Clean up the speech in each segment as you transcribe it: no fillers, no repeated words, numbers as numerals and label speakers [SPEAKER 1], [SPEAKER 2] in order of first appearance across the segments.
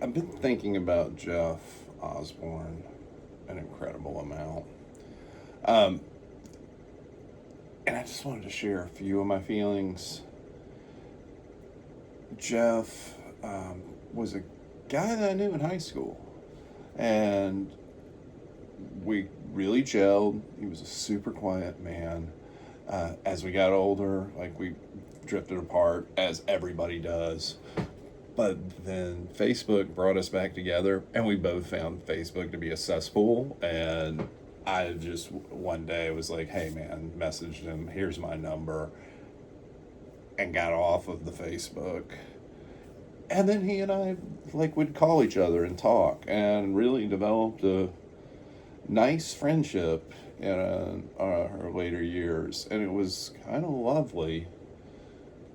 [SPEAKER 1] I've been thinking about Jeff Osborne an incredible amount. Um, and I just wanted to share a few of my feelings. Jeff was a guy that I knew in high school, and we really gelled. He was a super quiet man. As we got older, like we drifted apart, as everybody does. But then Facebook brought us back together, and we both found Facebook to be a cesspool. And I just one day was like, "Hey, man," messaged him, "Here's my number," and got off of the Facebook. And then he and I like would call each other and talk, and really developed a nice friendship in our later years. And it was kind of lovely,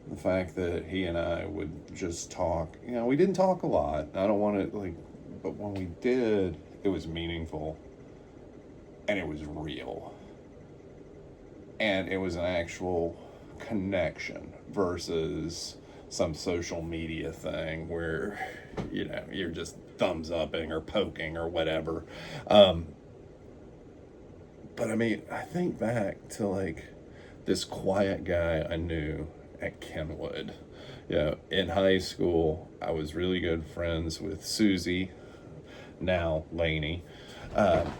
[SPEAKER 1] the fact that he and I would just talk. We didn't talk a lot. I don't want to, like, but when we did, it was meaningful and it was real. And it was an actual connection versus some social media thing where, you're just thumbs upping or poking or whatever. Um, but I mean, I think back to like this quiet guy I knew at Kenwood. In high school, I was really good friends with Susie, now Lainey. Um,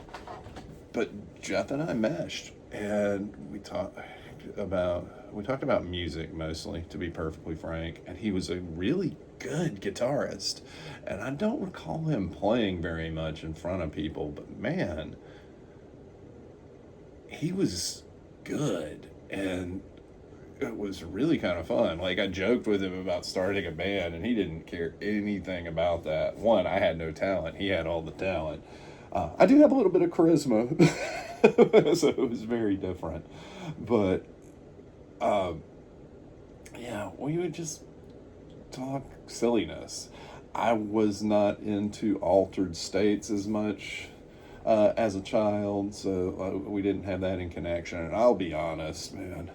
[SPEAKER 1] but Jeff and I meshed, and we talked about music mostly, to be perfectly frank. And he was a really good guitarist, and I don't recall him playing very much in front of people. But man, he was good, and it was really kind of fun. Like, I joked with him about starting a band, and he didn't care anything about that. One, I had no talent; he had all the talent. I do have a little bit of charisma, so it was very different. But um, yeah, we would just talk silliness. I was not into altered states as much as a child, so we didn't have that in connection. And I'll be honest, man,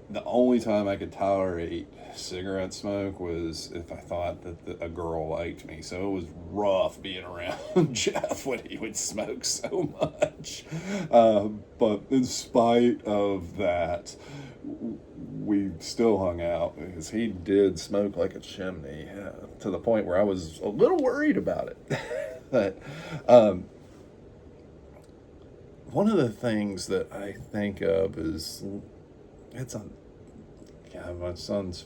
[SPEAKER 1] the only time I could tolerate cigarette smoke was if I thought that a girl liked me. So it was rough being around Jeff when he would smoke so much. But in spite of that, we still hung out because he did smoke like a chimney, to the point where I was a little worried about it. But um, one of the things that I think of is it's a yeah, my son's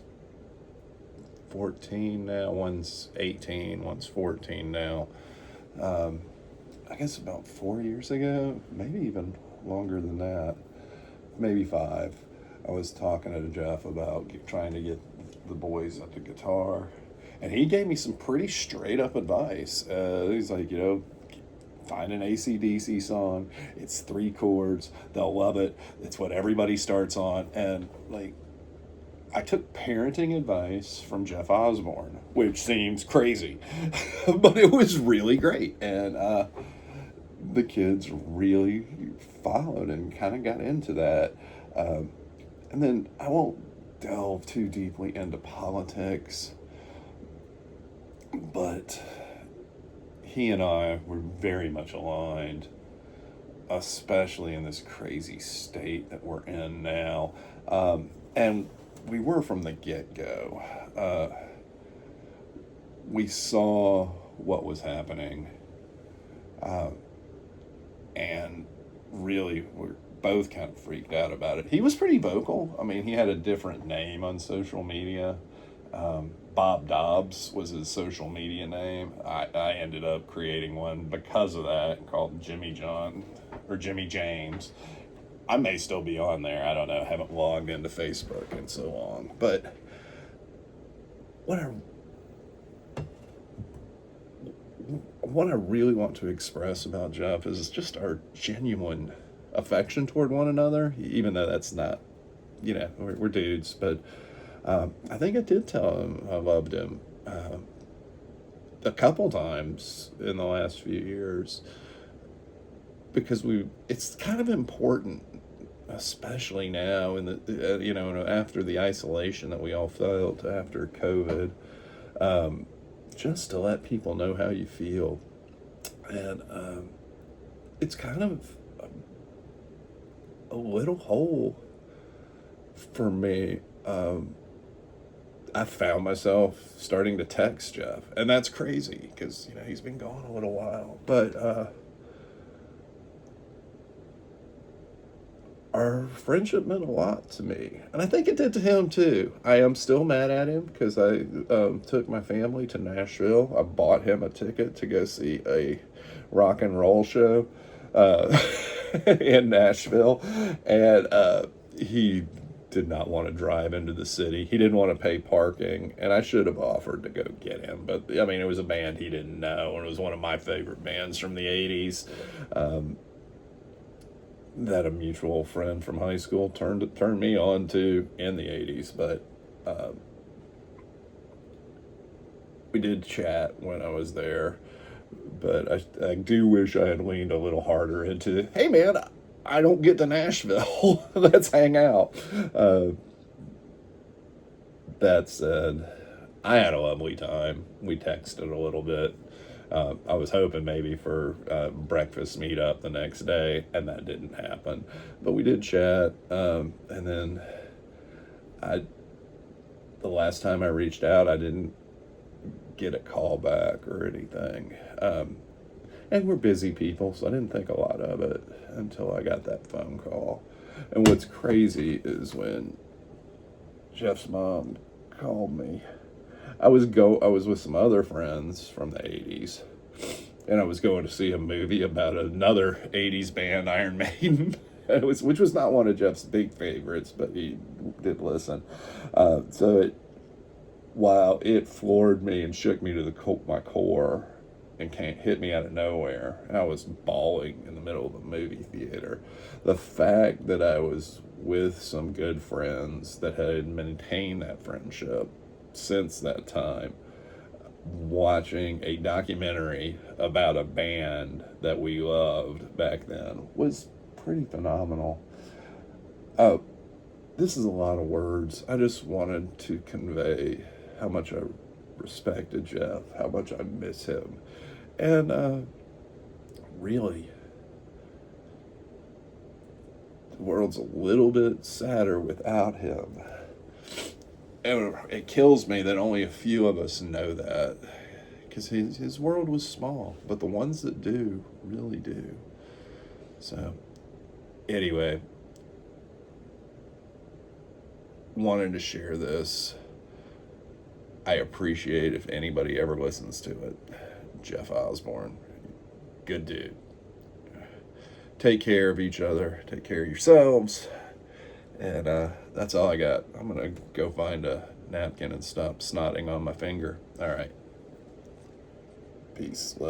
[SPEAKER 1] 14 now, one's 18, one's 14 now. Um, I guess about 4 years ago, maybe even longer than that, maybe five, I was talking to Jeff about trying to get the boys at the guitar. And he gave me some pretty straight up advice. He's like, find an AC/DC song. It's three chords. They'll love it. It's what everybody starts on. And like, I took parenting advice from Jeff Osborne, which seems crazy, but it was really great. And the kids really followed and kind of got into that. Um, and then I won't delve too deeply into politics, but he and I were very much aligned, especially in this crazy state that we're in now. And we were from the get go. We saw what was happening, uh, and really we're both kind of freaked out about it. He was pretty vocal. I mean, he had a different name on social media. Bob Dobbs was his social media name. I ended up creating one because of that, called Jimmy John or Jimmy James. I may still be on there. I don't know. I haven't logged into Facebook and so on. But what I what I really want to express about Jeff is just our genuine affection toward one another, even though that's not, we're dudes. But I think I did tell him I loved him a couple times in the last few years, because it's kind of important, especially now in the after the isolation that we all felt after COVID. just to let people know how you feel. And it's kind of a little hole for me. I found myself starting to text Jeff, and that's crazy because he's been gone a little while. But our friendship meant a lot to me, and I think it did to him too. I am still mad at him because I took my family to Nashville. I bought him a ticket to go see a rock and roll show in Nashville, and he did not want to drive into the city. He didn't want to pay parking, and I should have offered to go get him. But I mean, it was a band he didn't know, and it was one of my favorite bands from the '80s. That a mutual friend from high school turned me on to in the '80s. But we did chat when I was there. But I do wish I had leaned a little harder into, hey man, I don't get to Nashville. Let's hang out. That said, I had a lovely time. We texted a little bit. I was hoping maybe for breakfast meetup the next day, and that didn't happen. But we did chat, and then the last time I reached out, I didn't get a call back or anything. And we're busy people, so I didn't think a lot of it until I got that phone call. And what's crazy is when Jeff's mom called me. I was with some other friends from the '80s, and I was going to see a movie about another '80s band, Iron Maiden, which was not one of Jeff's big favorites, but he did listen. While it floored me and shook me to my core, and hit me out of nowhere, and I was bawling in the middle of a movie theater. The fact that I was with some good friends that had maintained that friendship since that time, watching a documentary about a band that we loved back then was pretty phenomenal. This is a lot of words. I just wanted to convey how much I respected Jeff, how much I miss him. And really, the world's a little bit sadder without him. And it kills me that only a few of us know that, because his world was small, but the ones that do really do. So, anyway, wanted to share this. I appreciate if anybody ever listens to it. Jeff Osborne, good dude. Take care of each other. Take care of yourselves. And that's all I got. I'm going to go find a napkin and stop snotting on my finger. All right. Peace. Love you.